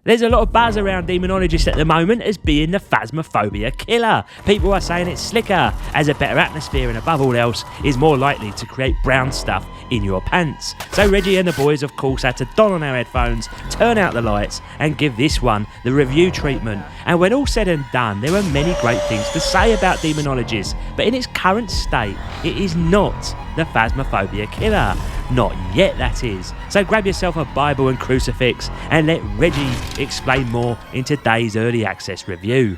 There's a lot of buzz around Demonologist at the moment as being the Phasmophobia killer. People are saying it's slicker, has a better atmosphere, and above all else is more likely to create brown stuff in your pants. So Reggie and the boys of course had to don on our headphones, turn out the lights and give this one the review treatment. And when all said and done, there are many great things to say about Demonologist, but in its current state, it is not the Phasmophobia killer. Not yet, that is. So grab yourself a Bible and crucifix and let Reggie explain more in today's early access review.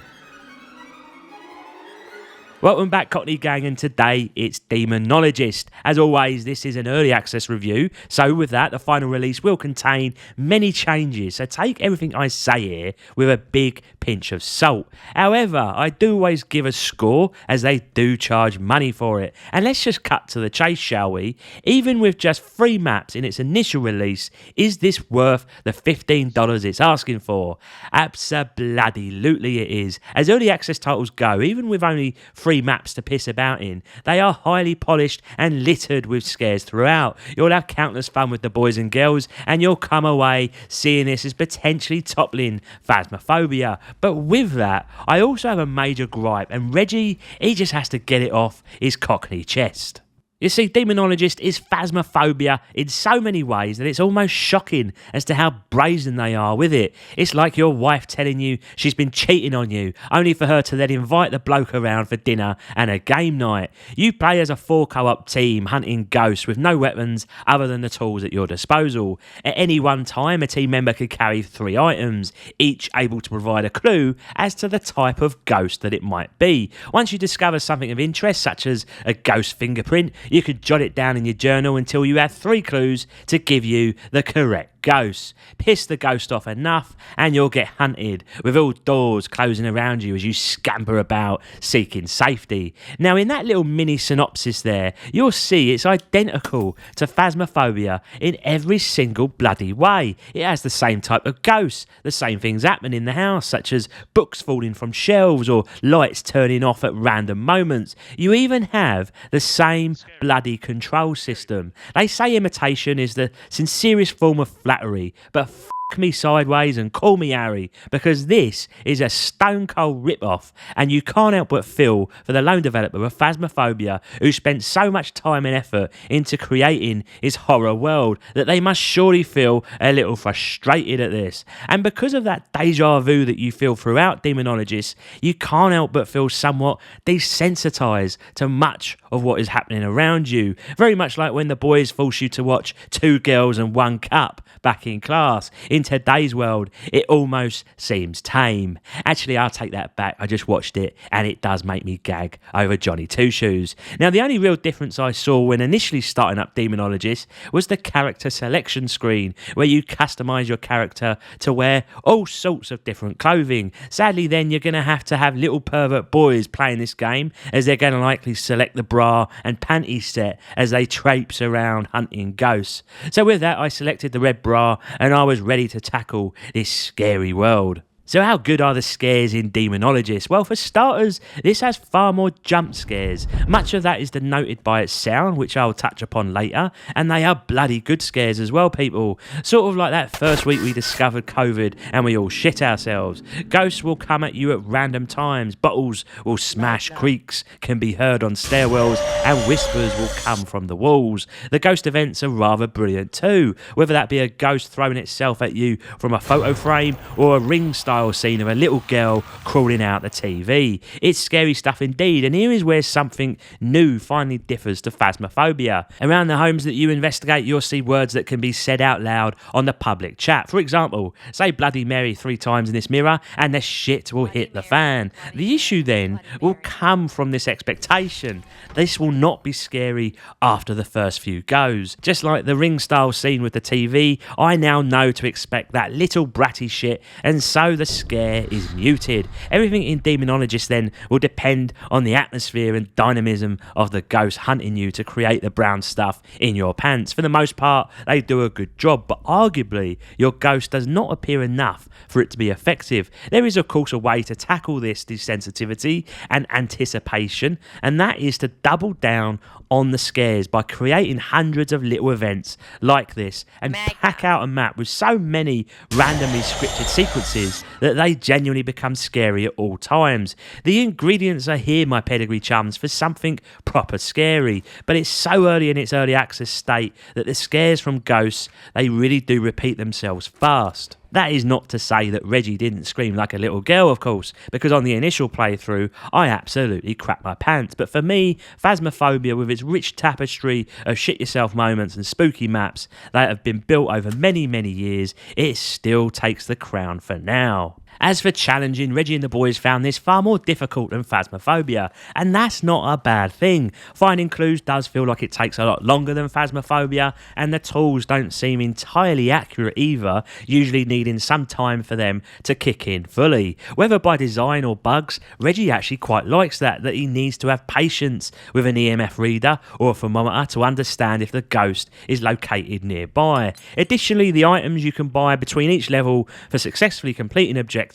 Welcome back, Cockney Gang, and today it's Demonologist. As always, this is an early access review, so with that, the final release will contain many changes, so take everything I say here with a big pinch of salt. However, I do always give a score, as they do charge money for it. And let's just cut to the chase, shall we? Even with just 3 maps in its initial release, is this worth the $15 it's asking for? Abso-bloody-lutely it is. As early access titles go, even with only 3 maps to piss about in, they are highly polished and littered with scares throughout. You'll have countless fun with the boys and girls, and you'll come away seeing this as potentially toppling Phasmophobia. But with that, I also have a major gripe, and Reggie, he just has to get it off his cockney chest. You see, Demonologist is Phasmophobia in so many ways that it's almost shocking as to how brazen they are with it. It's like your wife telling you she's been cheating on you, only for her to then invite the bloke around for dinner and a game night. You play as a 4 co-op team hunting ghosts with no weapons other than the tools at your disposal. At any one time, a team member could carry 3 items, each able to provide a clue as to the type of ghost that it might be. Once you discover something of interest, such as a ghost fingerprint, you could jot it down in your journal until you have 3 clues to give you the correct ghost. Piss the ghost off enough and you'll get hunted, with all doors closing around you as you scamper about seeking safety. Now, in that little mini synopsis there, you'll see it's identical to Phasmophobia in every single bloody way. It has the same type of ghosts, the same things happen in the house, such as books falling from shelves or lights turning off at random moments. You even have the same bloody control system. They say imitation is the sincerest form of flattery, but me sideways and call me Harry, because this is a stone cold rip-off, and you can't help but feel for the lone developer of Phasmophobia, who spent so much time and effort into creating his horror world, that they must surely feel a little frustrated at this. And because of that deja vu that you feel throughout Demonologist, you can't help but feel somewhat desensitized to much of what is happening around you. Very much like when the boys force you to watch 2 Girls and 1 Cup back in class. In today's world, it almost seems tame. Actually, I'll take that back. I just watched it and it does make me gag over Johnny Two Shoes. Now, the only real difference I saw when initially starting up Demonologist was the character selection screen, where you customise your character to wear all sorts of different clothing. Sadly, then you're going to have little pervert boys playing this game, as they're going to likely select the bra and panty set as they traipse around hunting ghosts. So with that, I selected the red bra and I was ready to tackle this scary world. So how good are the scares in Demonologist? Well, for starters, this has far more jump scares. Much of that is denoted by its sound, which I'll touch upon later, and they are bloody good scares as well, people. Sort of like that first week we discovered COVID and we all shit ourselves. Ghosts will come at you at random times, bottles will smash, creaks can be heard on stairwells, and whispers will come from the walls. The ghost events are rather brilliant too, whether that be a ghost throwing itself at you from a photo frame or a ring style scene of a little girl crawling out the TV. It's scary stuff indeed, and here is where something new finally differs to Phasmophobia. Around the homes that you investigate, you'll see words that can be said out loud on the public chat. For example, say Bloody Mary 3 times in this mirror and the shit will hit the fan. The issue then will come from this expectation. This will not be scary after the first few goes. Just like the ring style scene with the TV, I now know to expect that little bratty shit, and so the the scare is muted. Everything in Demonologist then will depend on the atmosphere and dynamism of the ghost hunting you to create the brown stuff in your pants. For the most part, they do a good job, but arguably your ghost does not appear enough for it to be effective. There is of course a way to tackle this desensitivity and anticipation, and that is to double down on the scares by creating hundreds of little events like this and pack out a map with so many randomly scripted sequences that they genuinely become scary at all times. The ingredients are here, my pedigree chums, for something proper scary, but it's so early in its early access state that the scares from ghosts, they really do repeat themselves fast. That is not to say that Reggie didn't scream like a little girl, of course, because on the initial playthrough, I absolutely crapped my pants. But for me, Phasmophobia, with its rich tapestry of shit-yourself moments and spooky maps that have been built over many, many years, it still takes the crown for now. As for challenging, Reggie and the boys found this far more difficult than Phasmophobia, and that's not a bad thing. Finding clues does feel like it takes a lot longer than Phasmophobia, and the tools don't seem entirely accurate either, usually needing some time for them to kick in fully. Whether by design or bugs, Reggie actually quite likes that he needs to have patience with an EMF reader or a thermometer to understand if the ghost is located nearby. Additionally, the items you can buy between each level for successfully completing objectives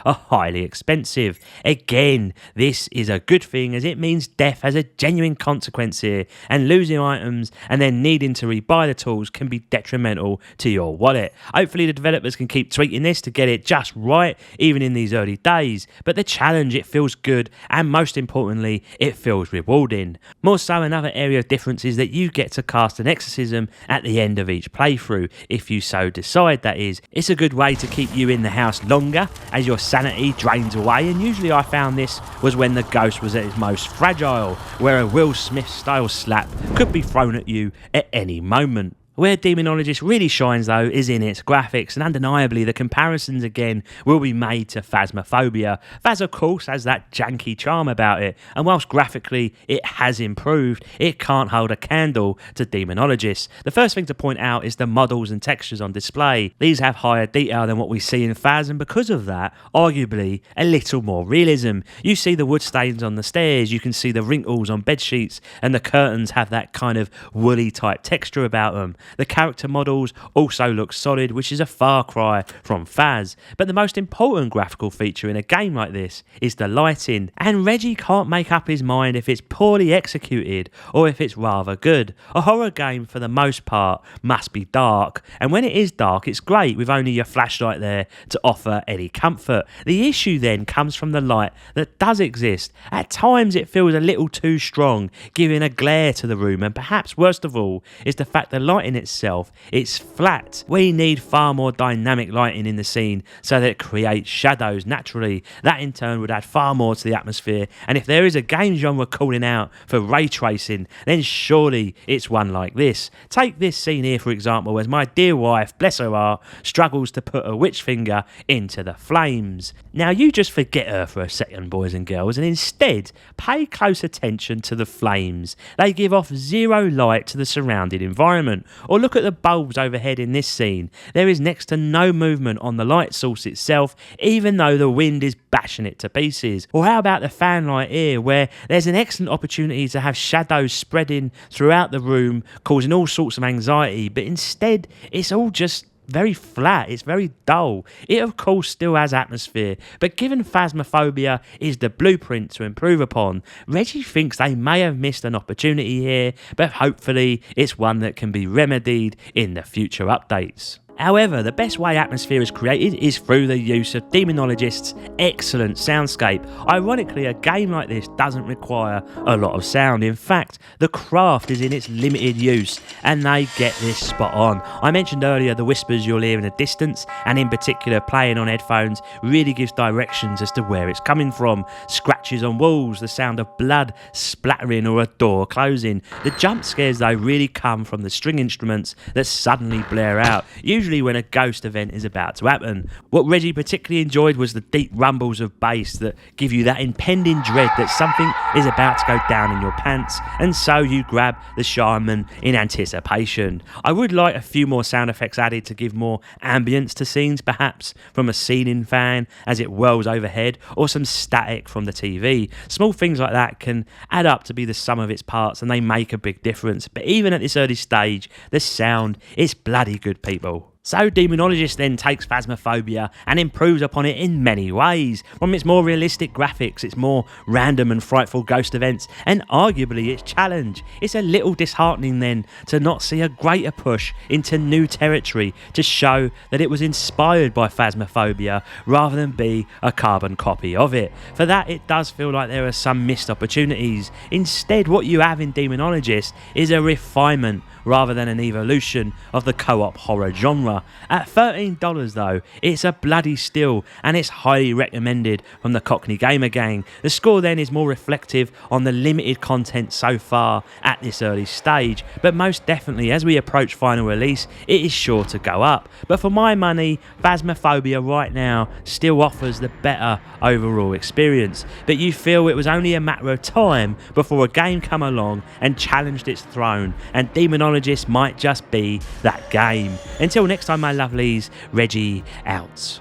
are highly expensive. Again, this is a good thing as it means death has a genuine consequence here, and losing items and then needing to rebuy the tools can be detrimental to your wallet. Hopefully the developers can keep tweaking this to get it just right even in these early days, but the challenge, it feels good, and most importantly it feels rewarding. More so, another area of difference is that you get to cast an exorcism at the end of each playthrough, if you so decide, that is. It's a good way to keep you in the house longer as your sanity drains away, and usually I found this was when the ghost was at its most fragile, where a Will Smith style slap could be thrown at you at any moment. Where Demonologist really shines though is in its graphics, and undeniably the comparisons again will be made to Phasmophobia. Phas of course has that janky charm about it, and whilst graphically it has improved, it can't hold a candle to Demonologist. The first thing to point out is the models and textures on display. These have higher detail than what we see in Phas, and because of that, arguably a little more realism. You see the wood stains on the stairs, you can see the wrinkles on bed sheets, and the curtains have that kind of woolly type texture about them. The character models also look solid, which is a far cry from Phas. But the most important graphical feature in a game like this is the lighting, and Reggie can't make up his mind if it's poorly executed or if it's rather good. A horror game for the most part must be dark, and when it is dark it's great with only your flashlight there to offer any comfort. The issue then comes from the light that does exist. At times it feels a little too strong, giving a glare to the room, and perhaps worst of all is the fact the lighting itself, it's flat. We need far more dynamic lighting in the scene so that it creates shadows naturally. That in turn would add far more to the atmosphere, and if there is a game genre calling out for ray tracing, then surely it's one like this. Take this scene here for example, as my dear wife, bless her heart, struggles to put her witch finger into the flames. Now you just forget her for a second, boys and girls, and instead pay close attention to the flames. They give off zero light to the surrounding environment. Or look at the bulbs overhead in this scene. There is next to no movement on the light source itself, even though the wind is bashing it to pieces. Or how about the fan light here, where there's an excellent opportunity to have shadows spreading throughout the room, causing all sorts of anxiety, but instead it's all just very flat, it's very dull. It of course still has atmosphere, but given Phasmophobia is the blueprint to improve upon, Reggie thinks they may have missed an opportunity here, but hopefully it's one that can be remedied in the future updates. However, the best way atmosphere is created is through the use of Demonologist's excellent soundscape. Ironically, a game like this doesn't require a lot of sound. In fact, the craft is in its limited use, and they get this spot on. I mentioned earlier the whispers you'll hear in the distance, and in particular playing on headphones really gives directions as to where it's coming from. Scratches on walls, the sound of blood splattering or a door closing. The jump scares though really come from the string instruments that suddenly blare out. Usually usually when a ghost event is about to happen. What Reggie particularly enjoyed was the deep rumbles of bass that give you that impending dread that something is about to go down in your pants, and so you grab the shaman in anticipation. I would like a few more sound effects added to give more ambience to scenes, perhaps from a ceiling fan as it whirls overhead, or some static from the TV. Small things like that can add up to be the sum of its parts, and they make a big difference. But even at this early stage, the sound is bloody good, people. So Demonologist then takes Phasmophobia and improves upon it in many ways. From its more realistic graphics, its more random and frightful ghost events, and arguably its challenge. It's a little disheartening then to not see a greater push into new territory to show that it was inspired by Phasmophobia rather than be a carbon copy of it. For that, it does feel like there are some missed opportunities. Instead, what you have in Demonologist is a refinement rather than an evolution of the co-op horror genre. At $13 though, it's a bloody steal, and it's highly recommended from the Cockney Gamer Gang. The score then is more reflective on the limited content so far at this early stage, but most definitely as we approach final release, it is sure to go up. But for my money, Phasmophobia right now still offers the better overall experience, but you feel it was only a matter of time before a game come along and challenged its throne, and Demonologist might just be that game. Until next time, my lovelies, Reggie out.